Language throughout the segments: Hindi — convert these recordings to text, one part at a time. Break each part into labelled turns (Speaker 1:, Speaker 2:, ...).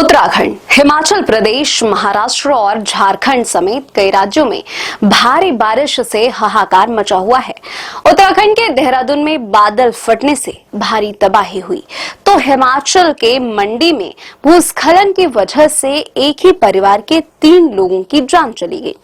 Speaker 1: उत्तराखंड, हिमाचल प्रदेश, महाराष्ट्र और झारखंड समेत कई राज्यों में भारी बारिश से हाहाकार मचा हुआ है। उत्तराखंड के देहरादून में बादल फटने से भारी तबाही हुई, तो हिमाचल के मंडी में भूस्खलन की वजह से एक ही परिवार के 3 लोगों की जान चली गई।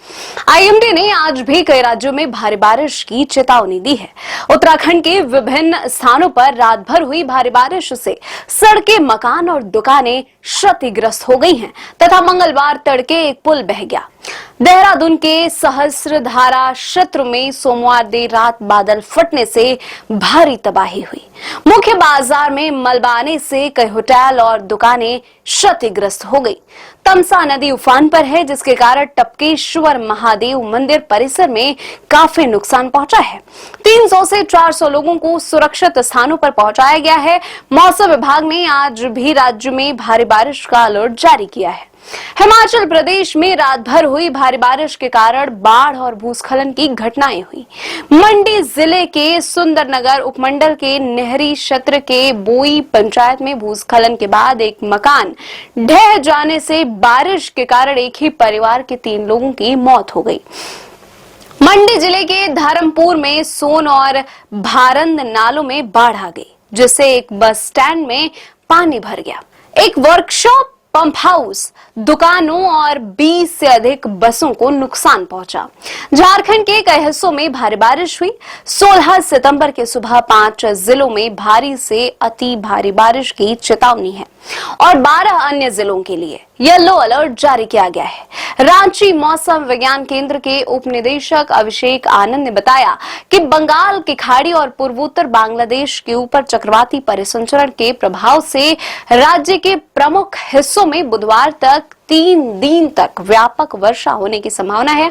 Speaker 1: आईएमडी ने आज भी कई राज्यों में भारी बारिश की चेतावनी दी है। उत्तराखंड के विभिन्न स्थानों पर रात भर हुई भारी बारिश से सड़कें, मकान और दुकानें क्षतिग्रस्त हो गई हैं तथा मंगलवार तड़के एक पुल बह गया। देहरादून के सहस्त्रधारा क्षेत्र में सोमवार देर रात बादल फटने से भारी तबाही हुई। मुख्य बाजार में मलबा आने से कई होटल और दुकानें क्षतिग्रस्त हो गई। तमसा नदी उफान पर है, जिसके कारण टपकेश्वर महादेव मंदिर परिसर में काफी नुकसान पहुंचा है। 300 से 400 लोगों को सुरक्षित स्थानों पर पहुंचाया गया है। मौसम विभाग ने आज भी राज्य में भारी बारिश का अलर्ट जारी किया है। हिमाचल प्रदेश में रात भर हुई भारी बारिश के कारण बाढ़ और भूस्खलन की घटनाएं हुई। मंडी जिले के सुंदरनगर उपमंडल के नेहरी क्षेत्र के बोई पंचायत में भूस्खलन के बाद एक मकान ढह जाने से बारिश के कारण एक ही परिवार के 3 लोगों की मौत हो गई। मंडी जिले के धर्मपुर में सोन और भारंद नालों में बाढ़ आ गई, जिससे एक बस स्टैंड में पानी भर गया। एक वर्कशॉप, पंप हाउस, दुकानों और 20 से अधिक बसों को नुकसान पहुंचा। झारखंड के कई हिस्सों में भारी बारिश हुई। 16 सितंबर के सुबह 5 जिलों में भारी से अति भारी बारिश की चेतावनी है और 12 अन्य जिलों के लिए येलो अलर्ट जारी किया गया है। रांची मौसम विज्ञान केंद्र के उप निदेशक अभिषेक आनंद ने बताया कि बंगाल की खाड़ी और पूर्वोत्तर बांग्लादेश के ऊपर चक्रवाती परिसंचरण के प्रभाव से राज्य के प्रमुख हिस्सों में बुधवार तक 3 दिन तक व्यापक वर्षा होने की संभावना है।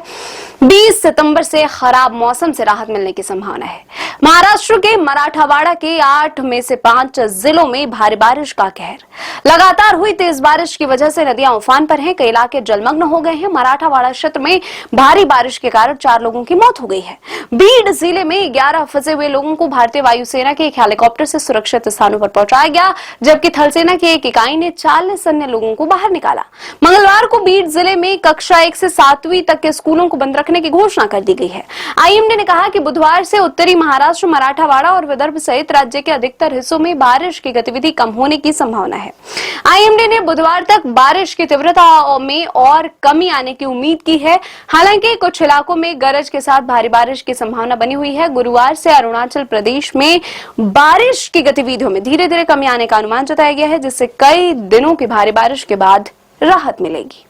Speaker 1: 20 सितंबर से खराब मौसम से राहत मिलने की संभावना है। महाराष्ट्र के मराठवाड़ा के 8 में से 5 जिलों में भारी बारिश का कहर। लगातार हुई तेज बारिश की वजह से नदियां उफान पर हैं। कई इलाके जलमग्न हो गए हैं। मराठवाड़ा क्षेत्र में भारी बारिश के कारण 4 लोगों की मौत हो गई है। बीड जिले में 11 फंसे हुए लोगों को भारतीय वायुसेना के एक हेलीकॉप्टर से सुरक्षित स्थानों पर पहुंचाया गया, जबकि थल सेना की एक इकाई ने 40 अन्य लोगों को बाहर निकाला। मंगलवार को बीड जिले में कक्षा 1 से 7वीं तक के स्कूलों को बंद रखने की घोषणा कर दी गई है। आईएमडी ने कहा कि बुधवार से उत्तरी महाराष्ट्र, मराठवाड़ा और विदर्भ सहित राज्य के अधिकतर हिस्सों में बारिश की गतिविधि कम होने की संभावना है। आईएमडी ने बुधवार तक बारिश की तीव्रता में और कमी आने की उम्मीद की है। हालांकि कुछ इलाकों में गरज के साथ भारी बारिश की संभावना बनी हुई है। गुरुवार से अरुणाचल प्रदेश में बारिश की गतिविधियों में धीरे धीरे कमी आने का अनुमान जताया गया है, जिससे कई दिनों की भारी बारिश के बाद राहत मिलेगी।